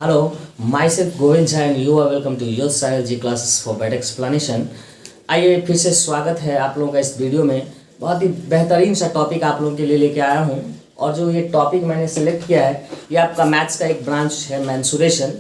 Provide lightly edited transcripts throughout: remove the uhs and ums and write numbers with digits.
Hello, myself Govind Jha and you are welcome to your Strategy classes for better explanation। आइए फिर से स्वागत है आप लोगों का इस वीडियो में। बहुत ही बेहतरीन सा टॉपिक आप लोगों के लिए लेके आया हूँ और जो ये टॉपिक मैंने सेलेक्ट किया है ये आपका मैथ्स का एक ब्रांच है मेंसुरेशन।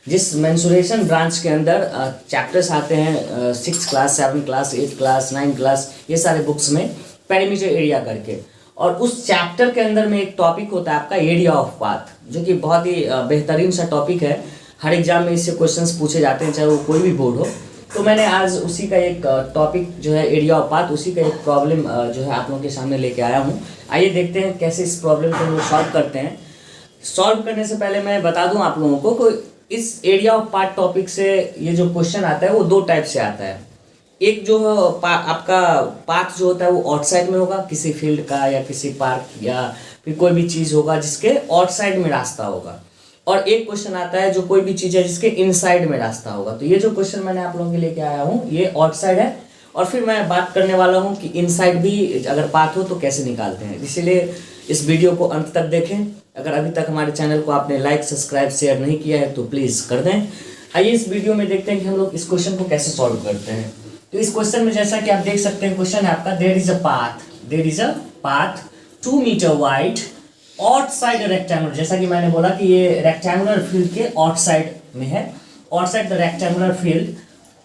जिस मेंसुरेशन ब्रांच के अंदर चैप्टर्स आते हैं 6 क्लास 7 क्लास 8 क्लास 9 क्लास ये सारे बुक्स में पेरीमीटर एरिया करके, और उस चैप्टर के अंदर में एक टॉपिक होता है आपका एरिया ऑफ पाथ, जो कि बहुत ही बेहतरीन सा टॉपिक है। हर एग्जाम में इससे क्वेश्चंस पूछे जाते हैं, चाहे वो कोई भी बोर्ड हो। तो मैंने आज उसी का एक टॉपिक जो है एरिया ऑफ पाथ, उसी का एक प्रॉब्लम जो है आप लोगों के सामने लेके आया हूँ। आइए देखते हैं कैसे इस प्रॉब्लम को हम लोग सॉल्व करते हैं। सॉल्व करने से पहले मैं बता दूं आप लोगों को कि इस एरिया ऑफ पाथ टॉपिक से ये जो क्वेश्चन आता है वो दो टाइप से आता है। एक जो आपका पाथ जो होता है वो आउटसाइड में होगा, किसी फील्ड का या किसी पार्क या फिर कोई भी चीज़ होगा जिसके आउटसाइड में रास्ता होगा, और एक क्वेश्चन आता है जो कोई भी चीज़ है जिसके इनसाइड में रास्ता होगा। तो ये जो क्वेश्चन मैंने आप लोगों के लेके आया हूँ ये आउटसाइड है, और फिर मैं बात करने वाला हूँ कि इनसाइड भी अगर पाथ हो तो कैसे निकालते हैं। इसीलिए इस वीडियो को अंत तक देखें। अगर अभी तक हमारे चैनल को आपने लाइक सब्सक्राइब शेयर नहीं किया है तो प्लीज़ कर दें। आइए इस वीडियो में देखते हैं कि हम लोग इस क्वेश्चन को कैसे सॉल्व करते हैं। तो इस क्वेश्चन में जैसा कि आप देख सकते हैं, क्वेश्चन है आपका there is a path 2 metre wide outside rectangular. जैसा कि मैंने बोला कि ये रेक्टेंगुलर फील्ड के आउटसाइड में है, outside the rectangular field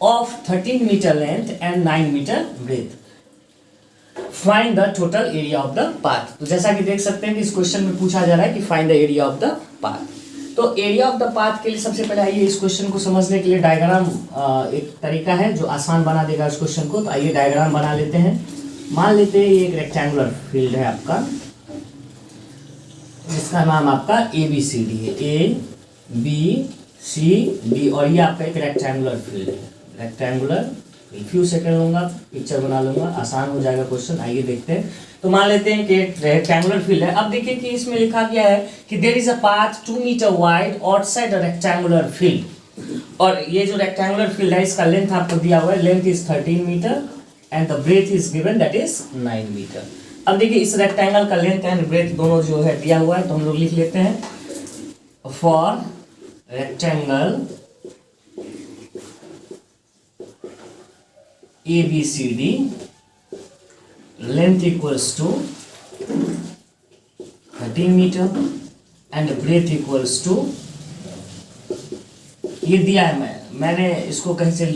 of 13 metre length and 9 metre breadth. Find the total area of the path. तो जैसा कि देख सकते हैं कि इस क्वेश्चन में पूछा जा रहा है कि find the area of the path. तो एरिया ऑफ द पाथ के लिए सबसे पहले आइए इस क्वेश्चन को समझने के लिए डायग्राम एक तरीका है जो आसान बना देगा इस क्वेश्चन को। तो आइए डायग्राम बना लेते हैं। मान लेते हैं ये एक रेक्टेंगुलर फील्ड है आपका, जिसका नाम आपका ABCD है, ABCD, और ये आपका एक रेक्टेंगुलर फील्ड है। रेक्टेंगुलर फ्यू सेकंड लूंगा, पिक्चर बना लूंगा, आसान हो जाएगा क्वेश्चन। आइए देखते हैं। तो मान लेते हैं कि रेक्टेंगुलर फील्ड है। अब देखिए कि इसमें लिखा गया है कि there is a path 2 metre wide outside a rectangular field, और ये जो रेक्टेंगुलर फील्ड है इसका लेंथ आपको दिया हुआ है, length is 13 metre and the breadth is given that is 9 metre. अब देखिए इस रेक्टेंगल का लेंथ एंड ब्रेथ दोनों जो है दिया हुआ है, तो हम लोग लिख लेते हैं for rectangle ABCD length equals to 13 meter and breadth equals to, ये दिया है। मैंने इसको कहीं से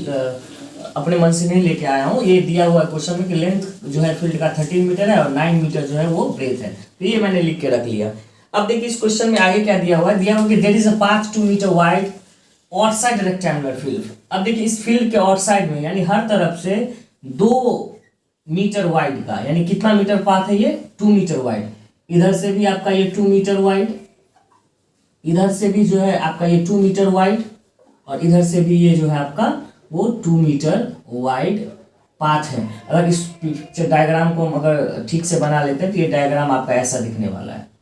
अपने मन से नहीं लेके आया हूँ, ये दिया हुआ है क्वेश्चन में कि लेंथ जो है फील्ड का 13 मीटर है और 9 मीटर जो है वो ब्रेथ है। तो ये मैंने लिख के रख लिया। अब देखिए इस क्वेश्चन में आगे क्या दिया हुआ है, दिया हुआ कि there is a path 2 metre wide outside rectangular field. अब देखिए इस फील्ड के आउटसाइड में यानी हर तरफ से 2 मीटर वाइड का, यानी कितना मीटर पाथ है ये 2 मीटर वाइड। इधर से भी आपका ये 2 मीटर वाइड, इधर से भी जो है आपका ये 2 मीटर वाइड, और इधर से भी ये जो है आपका वो 2 मीटर वाइड पाथ है। अगर इस पिक्चर डायग्राम को हम अगर ठीक से बना लेते हैं तो ये डायग्राम आपका ऐसा दिखने वाला है।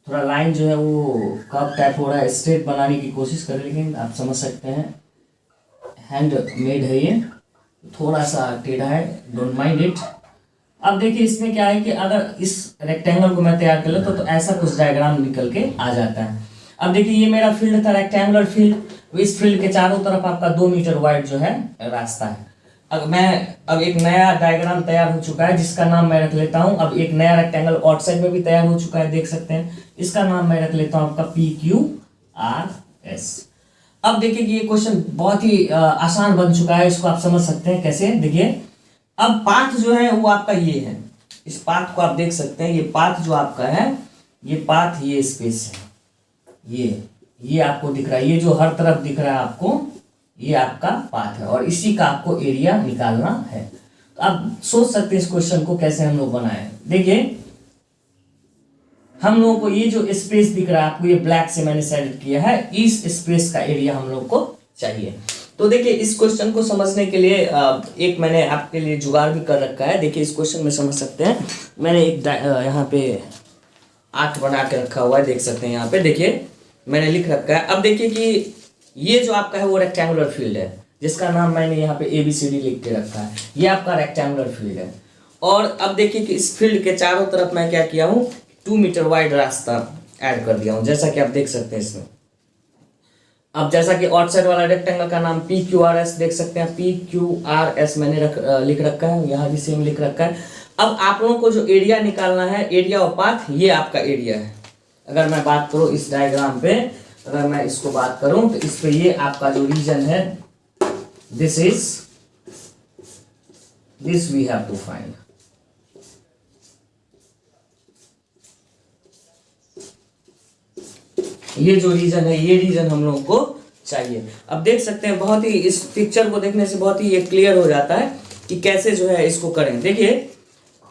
थोड़ा लाइन जो है वो कर्व टाइप हो रहा है, स्ट्रेट बनाने की कोशिश करें, लेकिन आप समझ सकते हैं हैंड मेड है ये, थोड़ा सा टेढ़ा है, डोंट माइंड इट। अब देखिए इसमें क्या है कि अगर इस रेक्टेंगल को मैं तैयार कर लेता तो ऐसा कुछ डायग्राम निकल के आ जाता है। अब देखिए ये मेरा फील्ड था रेक्टेंगुलर फील्ड, इस फील्ड के चारों तरफ आपका 2 मीटर वाइड जो है रास्ता है। अब एक नया डायग्राम तैयार हो चुका है जिसका नाम मैं रख लेता हूं। अब एक नया रेक्टेंगल आउटसाइड में भी तैयार हो चुका है, देख सकते हैं। इसका नाम मैं रख लेता हूं आपका PQRS। अब देखिए कि ये क्वेश्चन बहुत ही आसान बन चुका है, इसको आप समझ सकते हैं कैसे। देखिए अब पाथ जो है वो आपका ये है, इस पाथ को आप देख सकते हैं। ये पाथ जो आपका है, ये पाथ, ये स्पेस है, ये आपको दिख रहा है, ये जो हर तरफ दिख रहा है आपको, ये आपका पाथ है, और इसी का आपको एरिया निकालना है। तो आप सोच सकते हैं इस क्वेश्चन को कैसे हम लोग बनाए। देखिए हम लोगों को ये जो स्पेस दिख रहा है आपको, ये ब्लैक से मैंने सेलेक्ट किया है, इस स्पेस का एरिया हम लोग को चाहिए। तो देखिए इस क्वेश्चन को समझने के लिए एक मैंने आपके लिए जुगाड़ भी कर रखा है। देखिए इस क्वेश्चन में समझ सकते हैं, मैंने एक यहाँ पे 8 बना के रखा हुआ है, देख सकते हैं यहाँ पे। देखिए मैंने लिख रखा है। अब देखिए कि ये जो आपका है वो रेक्टेंगुलर फील्ड है, जिसका नाम मैंने यहाँ पे ABCD लिख के रखा है। ये आपका रेक्टेंगुलर फील्ड है, और अब देखिए कि इस फील्ड के चारों तरफ मैं क्या किया हूँ, 2 मीटर वाइड रास्ता ऐड कर दिया हूँ, जैसा कि आप देख सकते हैं इसमें। अब जैसा कि आउटसाइड वाला रेक्टेंगल का नाम पी क्यू आर एस देख सकते हैं, पी क्यू आर एस मैंने लिख रखा है, यहाँ भी सेम लिख रखा है। अब आप लोगों को जो एरिया निकालना है, एरिया ऑफ पाथ, ये आपका एरिया है। अगर मैं बात करूँ इस डायग्राम पे, अगर मैं इसको बात करूँ तो इस पे ये आपका जो रीजन है, this we have to find. ये जो रीजन है, ये रीजन हम लोगों को चाहिए। अब देख सकते हैं, बहुत ही इस पिक्चर को देखने से बहुत ही ये क्लियर हो जाता है कि कैसे जो है इसको करें। देखिए,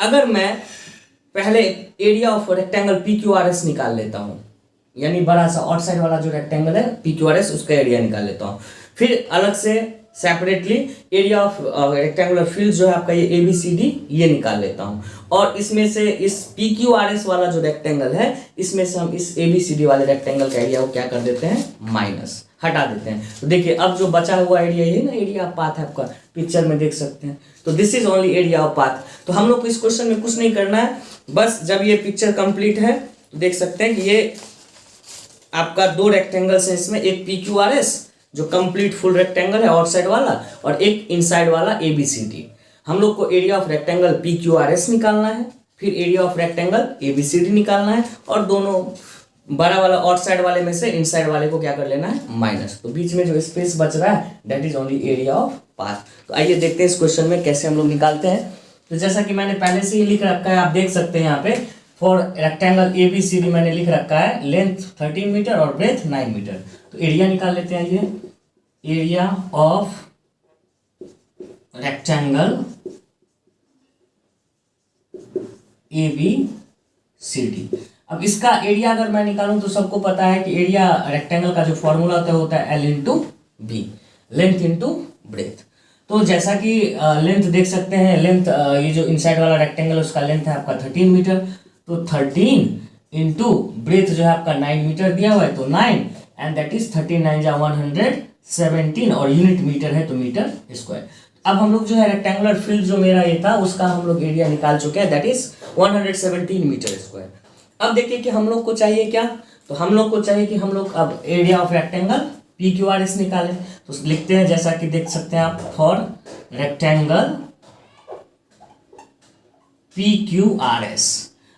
अगर मैं पहले area of rectangle P Q R S निकाल लेता हूँ, यानी बड़ा सा आउटसाइड वाला जो रेक्टेंगल है पी क्यू आर एस, उसका एरिया निकाल लेता हूँ। फिर अलग से separately area of rectangular field जो है आपका ये ए बी सी डी, ये निकाल लेता हूँ। और इसमें से इस पी क्यू आर एस वाला जो रेक्टेंगल है, इसमें से हम इस ए बी सी डी वाले रेक्टेंगल का एरिया को क्या कर देते हैं, माइनस, हटा देते हैं। तो देखिए, अब जो बचा हुआ एरिया, ये ना एरिया ऑफ पाथ है आपका, पिक्चर में देख सकते हैं। तो this is only area of path. तो हम लोग को इस क्वेश्चन में कुछ नहीं करना है, बस जब ये पिक्चर कंप्लीट है तो देख सकते हैं कि ये आपका दो रेक्टेंगल्स है इसमें, एक पी क्यू आर एस जो कंप्लीट फुल रेक्टेंगल है आउटसाइड वाला, और एक इनसाइड वाला ए बी सी डी। हम लोग को area of rectangle P Q R S निकालना है, फिर area of rectangle A B C D निकालना है, और दोनों बड़ा वाला आउटसाइड वाले में से इनसाइड वाले को क्या कर लेना है, माइनस। तो बीच में जो स्पेस बच रहा है that is only area of path. तो आइए देखते हैं इस क्वेश्चन में कैसे हम लोग निकालते हैं। तो जैसा कि मैंने पहले से ही लिख रखा है, आप देख सकते हैं यहाँ पे for rectangle A B C D मैंने लिख रखा है लेंथ 13 मीटर और ब्रेथ 9 मीटर। तो एरिया निकाल लेते हैं, ये area of rectangle A B C D. अब इसका एरिया अगर मैं निकालूं तो सबको पता है कि एरिया रेक्टेंगल का जो फॉर्मूला होता है L into B, length into breadth. तो जैसा कि लेंथ देख सकते हैं, लेंथ ये जो इनसाइड वाला रेक्टेंगल है उसका लेंथ है आपका 13 मीटर। तो 13 इंटू ब्रेथ जो है आपका 9 मीटर दिया हुआ है, तो 9 एंड दैट इज 13 9 जा 117, और यूनिट मीटर है तो मीटर स्क्वायर। अब हम लोग जो है रेक्टेंगुलर फील्ड जो मेरा ये था उसका हम लोग एरिया निकाल चुके हैं, दैट इज 117 मीटर स्क्वायर। अब देखिए कि हम लोग को चाहिए क्या, तो हम लोग को चाहिए कि हम लोग अब area of rectangle P Q R S निकालें। तो लिखते हैं, जैसा कि देख सकते हैं आप, for rectangle P Q R S.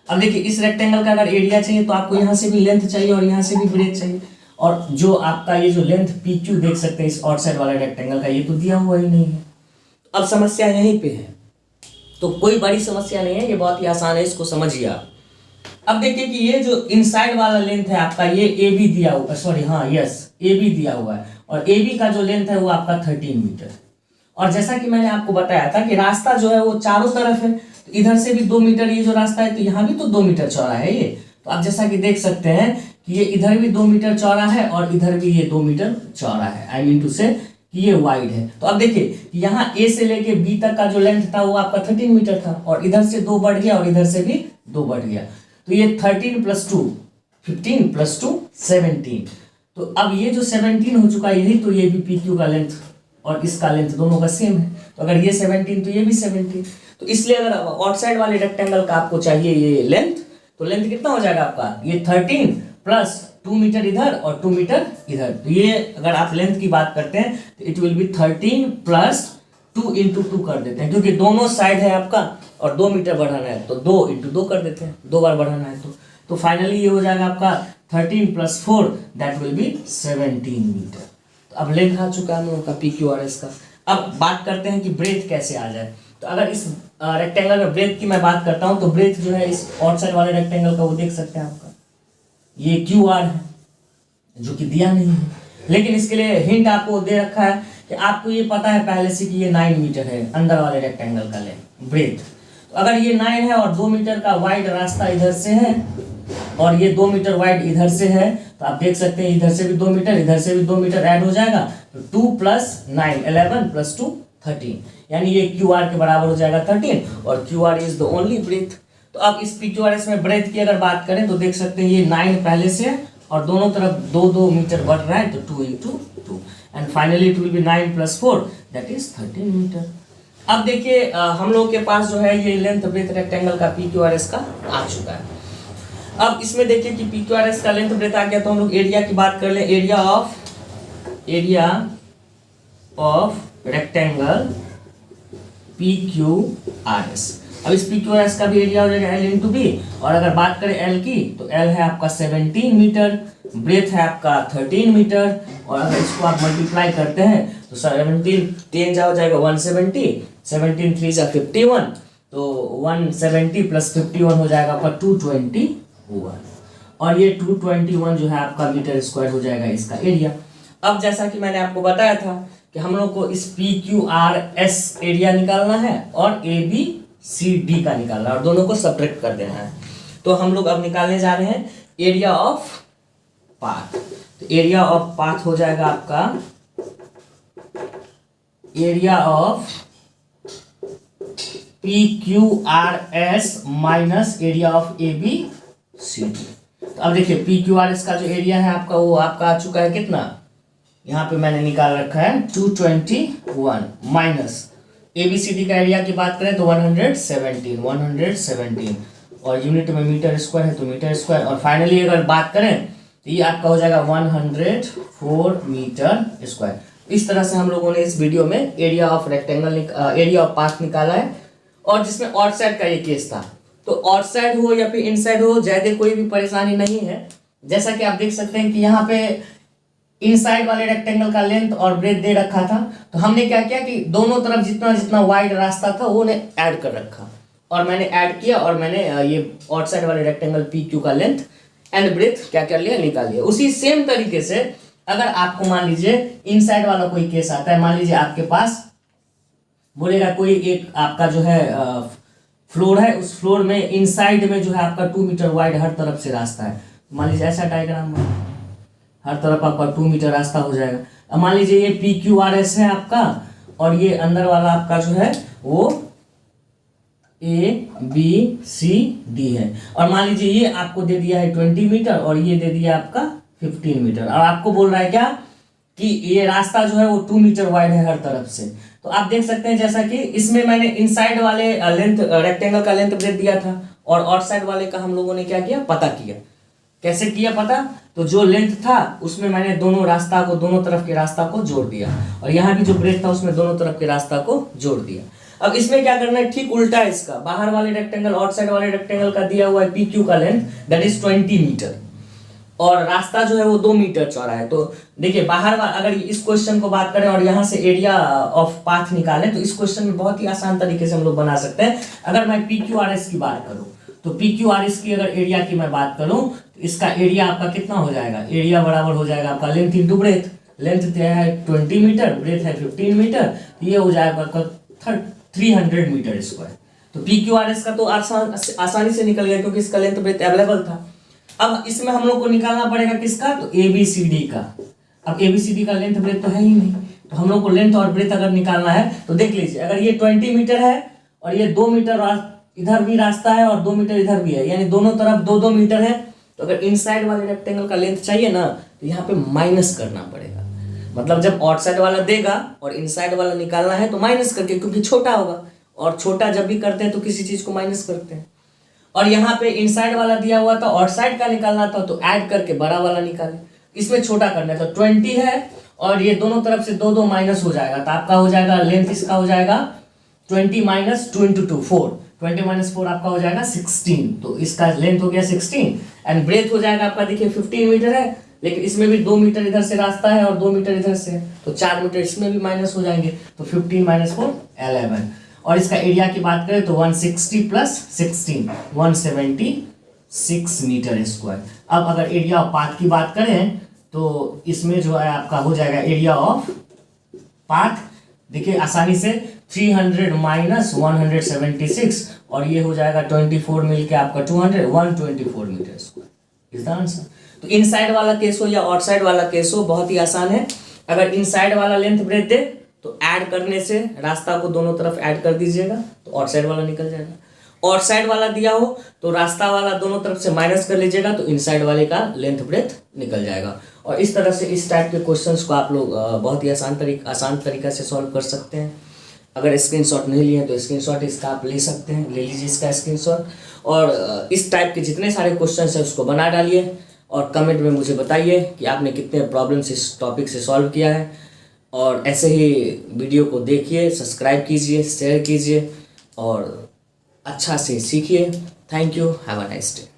अब देखिए, इस रेक्टेंगल का अगर एरिया चाहिए तो आपको यहाँ से भी लेंथ चाहिए और यहाँ से भी ब्रेथ चाहिए, और जो आपका ये जो लेंथ पी क्यू देख सकते हैं इस आउटसाइड वाले रेक्टेंगल का, ये तो दिया हुआ ही नहीं है। तो अब समस्या यहीं पे है, तो कोई बड़ी समस्या नहीं है, ये बहुत ही आसान है, इसको समझिए आप। अब देखिए कि ये जो इनसाइड वाला लेंथ है आपका, ये ए बी दिया हुआ, सॉरी हाँ यस ए बी दिया हुआ है, और ए बी का जो लेंथ है वो आपका 13 मीटर। और जैसा कि मैंने आपको बताया था कि रास्ता जो है वो चारों तरफ है, तो इधर से भी 2 मीटर ये जो रास्ता है, तो यहाँ भी तो 2 मीटर चौड़ा है ये। तो आप जैसा कि देख सकते हैं कि ये इधर भी 2 मीटर चौड़ा है और इधर भी ये 2 मीटर चौड़ा है, आई मीन टू से कि ये वाइड है। तो अब देखिए, यहाँ ए से लेके बी तक का जो लेंथ था वो आपका 13 मीटर था, और इधर से 2 बढ़ गया और इधर से भी 2 बढ़ गया, तो ये 13 + 2 15 + 2 17। तो अब ये जो 17 हो चुका है, यही तो ये भी पी क्यू का लेंथ और इसका लेंथ दोनों का सेम है। तो अगर ये 17 तो ये भी 17। तो इसलिए अगर आउटसाइड वाले रेक्टेंगल का आपको चाहिए ये लेंथ, तो लेंथ कितना हो जाएगा आपका, ये 13 + 2 मीटर इधर और 2 मीटर इधर। तो ये अगर आप लेंथ की बात करते हैं तो इट विल बी 13 + 2 × 2 कर देते हैं, क्योंकि दोनों साइड है आपका और 2 मीटर बढ़ाना है, तो 2 × 2 कर देते हैं, 2 बार बढ़ाना है। तो फाइनली ये हो जाएगा आपका 13 + 4 दैट विल बी 17 मीटर। तो अब लेंथ आ चुका है हम लोगों का पी क्यू आर एस का। अब बात करते हैं कि ब्रेथ कैसे आ जाए। तो अगर इस रेक्टेंगल में ब्रेथ की मैं बात करता हूँ, तो ब्रेथ जो है इस आउटसाइड वाले रेक्टेंगल का वो देख सकते हैं आपका, ये क्यू आर है जो कि दिया नहीं है, लेकिन इसके लिए हिंट आपको दे रखा है कि आपको ये पता है पहले से कि ये 9 मीटर है अंदर वाले रेक्टेंगल का लेंथ ब्रेथ। तो अगर ये 9 है और 2 मीटर का वाइड रास्ता इधर से है और ये 2 मीटर वाइड इधर से है, तो आप देख सकते हैं इधर से भी 2 मीटर इधर से भी 2 मीटर ऐड हो जाएगा, तो 2 + 9 11 + 2 13, यानी ये क्यू आर के बराबर हो जाएगा 13, और Q R is the only breadth. तो अब इस पी क्यू आर एस में ब्रेथ की अगर बात करें तो देख सकते हैं ये 9 पहले से है और दोनों तरफ 2-2 मीटर बढ़ रहा है, तो 2 × 2 and finally it will be 9 + 4 that is 13 metre. अब देखिए हम लोग के पास जो है ये लेंथ ब्रेथ रेक्टेंगल का पी क्यू आर एस का आ चुका है। अब इसमें देखिए कि पी क्यू आर एस का लेंथ ब्रेथ आ गया, तो हम लोग एरिया की बात कर लें। Area of area of rectangle P Q R S. अब इस पी क्यू आर एस का भी एरिया हो जाएगा एल इंटू बी, और अगर बात करें एल की तो एल है आपका 17 मीटर, ब्रेथ है आपका 13 मीटर, और अगर इसको आप मल्टीप्लाई करते हैं तो 17 10 हो जाएगा 170, 17 3 जा 51, तो 170 प्लस 51 हो जाएगा आपका 221, और ये 221 जो है आपका मीटर स्क्वायर हो जाएगा इसका एरिया। अब जैसा कि मैंने आपको बताया था कि हम लोग को इस P Q R S area निकालना है और ए बी सी डी का निकालना है, और दोनों को सब्ट्रैक्ट कर देना है। तो हम लोग अब निकालने जा रहे हैं एरिया ऑफ पाथ। तो एरिया ऑफ पाथ हो जाएगा आपका area of P Q R S minus area of A B C D. तो अब देखिए पी क्यू आर एस का जो एरिया है आपका वो आपका आ चुका है कितना, यहाँ पे मैंने निकाल रखा है 221 माइनस ABCD का एरिया की बात करें तो 117, और यूनिट में मीटर स्क्वायर है तो मीटर स्क्वायर, और फाइनली अगर बात करें तो ये आपका हो जाएगा 104 मीटर स्क्वायर। इस तरह से हम लोगों ने इस वीडियो में area of rectangle area of path निकाला है, और जिसमें आउट साइड का ये केस था। तो आउट साइड हो या फिर इनसाइड हो, ज्यादा कोई भी परेशानी नहीं है। जैसा कि आप देख सकते हैं कि यहाँ पे इनसाइड वाले रेक्टेंगल का लेंथ और ब्रेथ दे रखा था, तो हमने क्या किया कि दोनों तरफ जितना जितना वाइड रास्ता था वो ने ऐड कर रखा, और मैंने ऐड किया, और मैंने ये आउटसाइड वाले रेक्टेंगल पी क्यू का लेंथ एंड ब्रेथ क्या कर लिया, निकाल लिया। उसी सेम तरीके से अगर आपको मान लीजिए इनसाइड वाला कोई केस आता है, मान लीजिए आपके पास बोलेगा कोई एक आपका जो है फ्लोर है, उस फ्लोर में इनसाइड में जो है आपका 2 मीटर वाइड हर तरफ से रास्ता है। मान लीजिए ऐसा डायग्राम है, हर तरफ आपका 2 मीटर रास्ता हो जाएगा। अब मान लीजिए ये पी क्यू आर एस है आपका, और ये अंदर वाला आपका जो है वो ए बी सी डी है, और मान लीजिए ये आपको दे दिया है 20 मीटर और ये दे दिया आपका 15 मीटर, और आपको बोल रहा है क्या कि ये रास्ता जो है वो 2 मीटर वाइड है हर तरफ से। तो आप देख सकते हैं जैसा कि इसमें मैंने इनसाइड वाले लेंथ रेक्टेंगल का लेंथ ब्रेथ दिया था, और आउटसाइड वाले का हम लोगों ने क्या किया, पता किया। कैसे किया पता, तो जो लेंथ था उसमें मैंने दोनों तरफ के रास्ता को जोड़ दिया, और यहाँ भी जो ब्रेथ था उसमें दोनों तरफ के रास्ता को जोड़ दिया। अब इसमें क्या करना है, ठीक उल्टा है इसका। बाहर वाले रेक्टेंगल आउटसाइड वाले रेक्टेंगल का दिया हुआ है पी क्यू का लेंथ दैट इज 20 मीटर, और रास्ता जो है वो 2 मीटर चौड़ा है। तो देखिए बाहर अगर इस क्वेश्चन को बात करें और यहाँ से एरिया ऑफ पाथ निकालें, तो इस क्वेश्चन में बहुत ही आसान तरीके से हम लोग बना सकते हैं। अगर मैं पी क्यू आर एस की बात करूँ, तो पी क्यू आर एस की अगर एरिया की मैं बात करूँ तो इसका एरिया आपका कितना हो जाएगा, एरिया बराबर हो जाएगा आपका लेंथ इंटू ब्रेथ। लेंथ है 20 मीटर, ब्रेथ है 15 मीटर, तो ये हो जाएगा 300 मीटर स्क्वायर। तो पी क्यू आर एस का तो आसानी से निकल गया क्योंकि इसका लेंथ ब्रेथ अवेलेबल था। अब इसमें हम लोग को निकालना पड़ेगा किसका, तो ए बी सी डी का। अब ए बी सी डी का लेंथ ब्रेथ तो है ही नहीं, तो हम लोग को लेंथ और ब्रेथ अगर निकालना है तो देख लीजिए, अगर ये 20 मीटर है और ये 2 मीटर इधर भी रास्ता है और 2 मीटर इधर भी है, यानी दोनों तरफ 2-2 मीटर है, तो अगर इनसाइड वाले रेक्टेंगल का लेंथ चाहिए ना तो यहाँ पे माइनस करना पड़ेगा। मतलब जब आउटसाइड वाला देगा और इनसाइड वाला निकालना है तो माइनस करके, क्योंकि छोटा होगा, और छोटा जब भी करते हैं तो किसी चीज को माइनस करते हैं। और यहाँ पे इनसाइड वाला दिया हुआ था, आउटसाइड का निकालना था, तो ऐड करके बड़ा वाला निकाले। इसमें छोटा करना था, 20 है और ये दोनों तरफ से 2-2 माइनस हो जाएगा, तो आपका हो जाएगा लेंथ इसका हो जाएगा 20 माइनस 2 इंटू 2 4, 20 माइनस 4 आपका हो जाएगा 16, तो इसका लेंथ हो गया 16, एंड ब्रेथ हो जाएगा आपका देखिए 15 मीटर है, लेकिन इसमें भी 2 मीटर इधर से रास्ता है और 2 मीटर इधर से, तो 4 मीटर इसमें भी माइनस हो जाएंगे, तो 15 माइनस 4 11। और इसका एरिया की बात करें तो 160 प्लस 16 176 मीटर स्क्वायर। अब अगर एरिया ऑफ पाथ की बात करें तो इसमें जो है आपका हो जाएगा एरिया ऑफ पाथ, देखिए आसानी से 300 माइनस 176, और ये हो जाएगा 24 मिलके आपका 200 124 metre square is the answer. तो इनसाइड वाला केस हो या आउटसाइड वाला केस हो, बहुत ही आसान है। अगर इनसाइड वाला लेंथ ब्रेथ दे तो ऐड करने से रास्ता को दोनों तरफ ऐड कर दीजिएगा तो आउटसाइड वाला निकल जाएगा। आउटसाइड वाला दिया हो तो रास्ता वाला दोनों तरफ से माइनस कर लीजिएगा तो इनसाइड वाले का लेंथ ब्रेथ निकल जाएगा। और इस तरह से इस टाइप के क्वेश्चंस को आप लोग बहुत ही आसान तरीका से सॉल्व कर सकते हैं। अगर स्क्रीनशॉट नहीं लिए तो स्क्रीनशॉट इसका आप ले सकते हैं, ले लीजिए इसका स्क्रीनशॉट, और इस टाइप के जितने सारे क्वेश्चंस हैं उसको बना डालिए और कमेंट में मुझे बताइए कि आपने कितने प्रॉब्लम्स इस टॉपिक से सॉल्व किया है। और ऐसे ही वीडियो को देखिए, सब्सक्राइब कीजिए, शेयर कीजिए और अच्छा से सीखिए। Thank you, have a nice day.